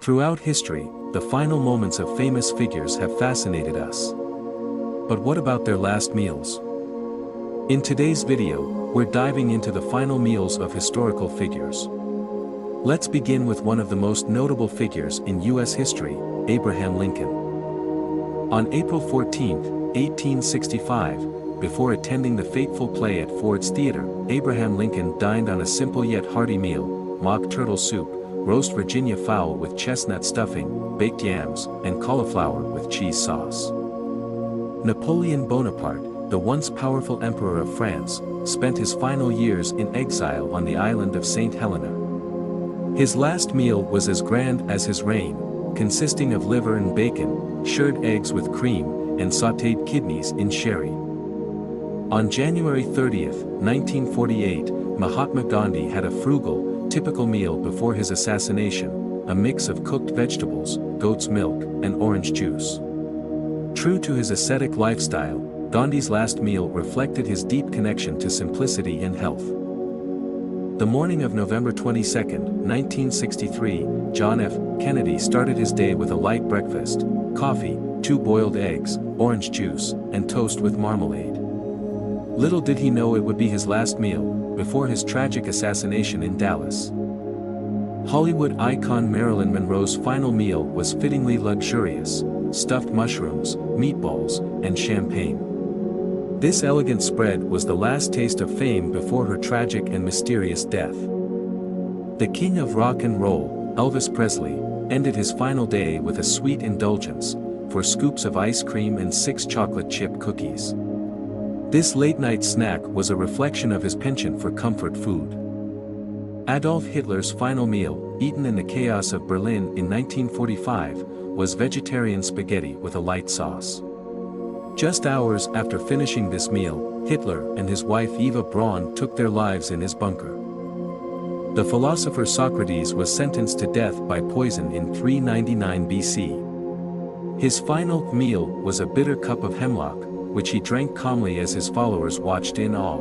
Throughout history, the final moments of famous figures have fascinated us. But what about their last meals? In today's video, we're diving into the final meals of historical figures. Let's begin with one of the most notable figures in U.S. history, Abraham Lincoln. On April 14, 1865, before attending the fateful play at Ford's Theater, Abraham Lincoln dined on a simple yet hearty meal: mock turtle soup, roast Virginia fowl with chestnut stuffing, baked yams, and cauliflower with cheese sauce. Napoleon Bonaparte, the once powerful emperor of France, spent his final years in exile on the island of St. Helena. His last meal was as grand as his reign, consisting of liver and bacon, shirred eggs with cream, and sautéed kidneys in sherry. On January 30, 1948, Mahatma Gandhi had a frugal, typical meal before his assassination: a mix of cooked vegetables, goat's milk, and orange juice. True to his ascetic lifestyle, Gandhi's last meal reflected his deep connection to simplicity and health. The morning of November 22, 1963, John F. Kennedy started his day with a light breakfast: coffee, 2 boiled eggs, orange juice, and toast with marmalade. Little did he know it would be his last meal, before his tragic assassination in Dallas. Hollywood icon Marilyn Monroe's final meal was fittingly luxurious: stuffed mushrooms, meatballs, and champagne. This elegant spread was the last taste of fame before her tragic and mysterious death. The king of rock and roll, Elvis Presley, ended his final day with a sweet indulgence: 4 scoops of ice cream and 6 chocolate chip cookies. This late-night snack was a reflection of his penchant for comfort food. Adolf Hitler's final meal, eaten in the chaos of Berlin in 1945, was vegetarian spaghetti with a light sauce. Just hours after finishing this meal, Hitler and his wife Eva Braun took their lives in his bunker. The philosopher Socrates was sentenced to death by poison in 399 BC. His final meal was a bitter cup of hemlock, which he drank calmly as his followers watched in awe.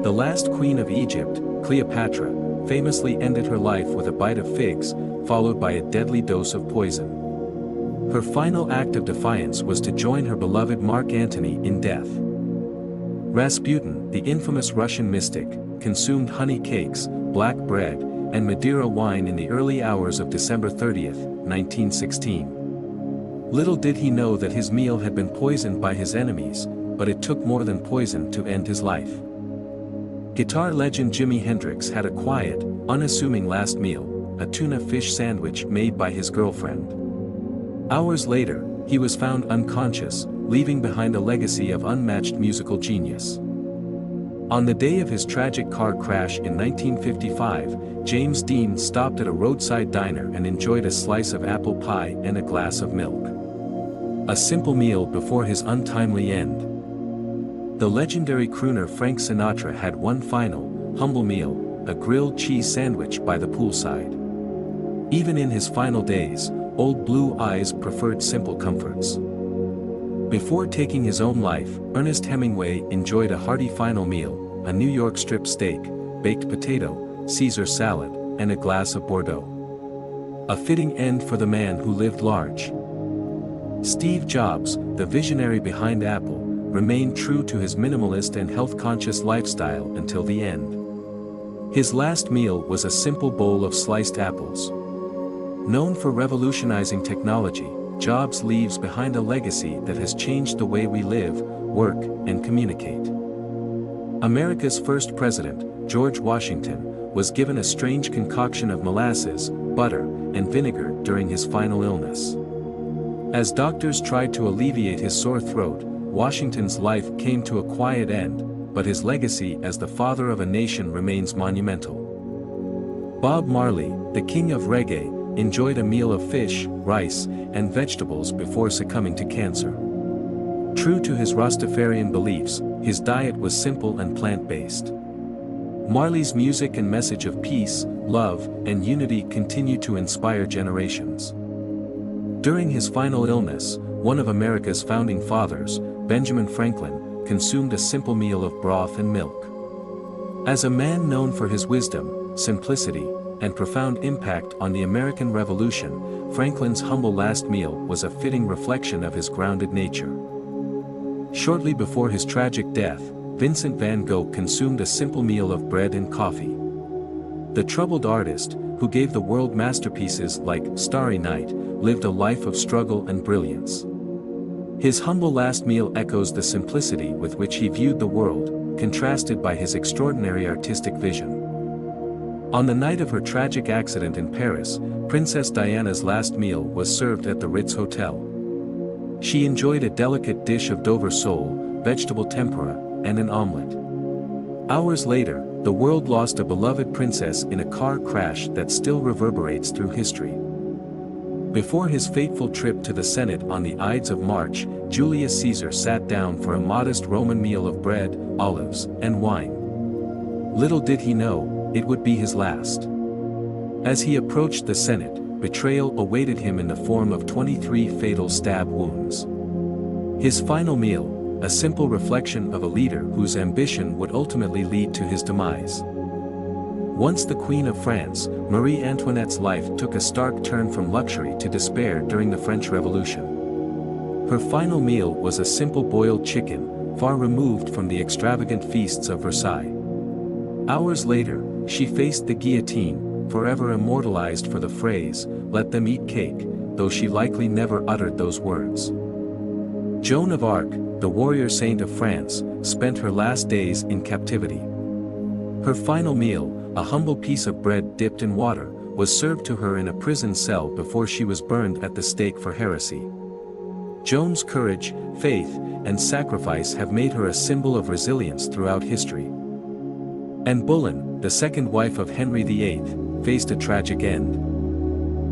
The last queen of Egypt, Cleopatra, famously ended her life with a bite of figs, followed by a deadly dose of poison. Her final act of defiance was to join her beloved Mark Antony in death. Rasputin, the infamous Russian mystic, consumed honey cakes, black bread, and Madeira wine in the early hours of December 30, 1916. Little did he know that his meal had been poisoned by his enemies, but it took more than poison to end his life. Guitar legend Jimi Hendrix had a quiet, unassuming last meal: a tuna fish sandwich made by his girlfriend. Hours later, he was found unconscious, leaving behind a legacy of unmatched musical genius. On the day of his tragic car crash in 1955, James Dean stopped at a roadside diner and enjoyed a slice of apple pie and a glass of milk. A simple meal before his untimely end. The legendary crooner Frank Sinatra had one final, humble meal: a grilled cheese sandwich by the poolside. Even in his final days, Old Blue Eyes preferred simple comforts. Before taking his own life, Ernest Hemingway enjoyed a hearty final meal: a New York strip steak, baked potato, Caesar salad, and a glass of Bordeaux. A fitting end for the man who lived large. Steve Jobs, the visionary behind Apple, remained true to his minimalist and health-conscious lifestyle until the end. His last meal was a simple bowl of sliced apples. Known for revolutionizing technology, Jobs leaves behind a legacy that has changed the way we live, work, and communicate. America's first president, George Washington, was given a strange concoction of molasses, butter, and vinegar during his final illness. As doctors tried to alleviate his sore throat, Washington's life came to a quiet end, but his legacy as the father of a nation remains monumental. Bob Marley, the king of reggae, enjoyed a meal of fish, rice, and vegetables before succumbing to cancer. True to his Rastafarian beliefs, his diet was simple and plant-based. Marley's music and message of peace, love, and unity continue to inspire generations. During his final illness, one of America's founding fathers, Benjamin Franklin, consumed a simple meal of broth and milk. As a man known for his wisdom, simplicity, and profound impact on the American Revolution, Franklin's humble last meal was a fitting reflection of his grounded nature. Shortly before his tragic death, Vincent van Gogh consumed a simple meal of bread and coffee. The troubled artist, who gave the world masterpieces like Starry Night, lived a life of struggle and brilliance. His humble last meal echoes the simplicity with which he viewed the world, contrasted by his extraordinary artistic vision. On the night of her tragic accident in Paris, Princess Diana's last meal was served at the Ritz Hotel. She enjoyed a delicate dish of Dover sole, vegetable tempura, and an omelette. Hours later, the world lost a beloved princess in a car crash that still reverberates through history. Before his fateful trip to the Senate on the Ides of March, Julius Caesar sat down for a modest Roman meal of bread, olives, and wine. Little did he know, it would be his last. As he approached the Senate, betrayal awaited him in the form of 23 fatal stab wounds. His final meal, a simple reflection of a leader whose ambition would ultimately lead to his demise. Once the Queen of France, Marie Antoinette's life took a stark turn from luxury to despair during the French Revolution. Her final meal was a simple boiled chicken, far removed from the extravagant feasts of Versailles. Hours later, she faced the guillotine, forever immortalized for the phrase, "Let them eat cake," though she likely never uttered those words. Joan of Arc, the warrior saint of France, spent her last days in captivity. Her final meal, a humble piece of bread dipped in water, was served to her in a prison cell before she was burned at the stake for heresy. Joan's courage, faith, and sacrifice have made her a symbol of resilience throughout history. Anne Boleyn, the second wife of Henry VIII, faced a tragic end.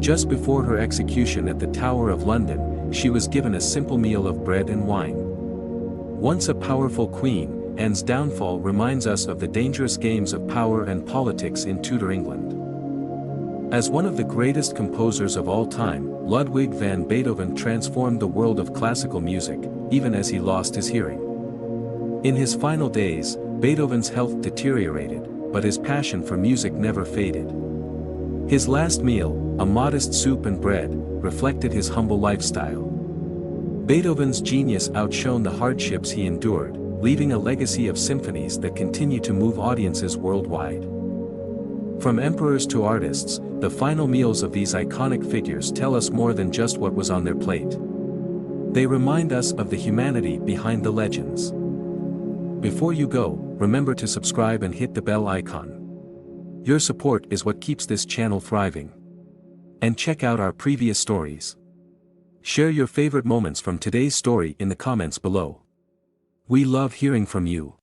Just before her execution at the Tower of London, she was given a simple meal of bread and wine. Once a powerful queen, Anne's downfall reminds us of the dangerous games of power and politics in Tudor England. As one of the greatest composers of all time, Ludwig van Beethoven transformed the world of classical music, even as he lost his hearing. In his final days, Beethoven's health deteriorated, but his passion for music never faded. His last meal, a modest soup and bread, reflected his humble lifestyle. Beethoven's genius outshone the hardships he endured, leaving a legacy of symphonies that continue to move audiences worldwide. From emperors to artists, the final meals of these iconic figures tell us more than just what was on their plate. They remind us of the humanity behind the legends. Before you go, remember to subscribe and hit the bell icon. Your support is what keeps this channel thriving. And check out our previous stories. Share your favorite moments from today's story in the comments below. We love hearing from you.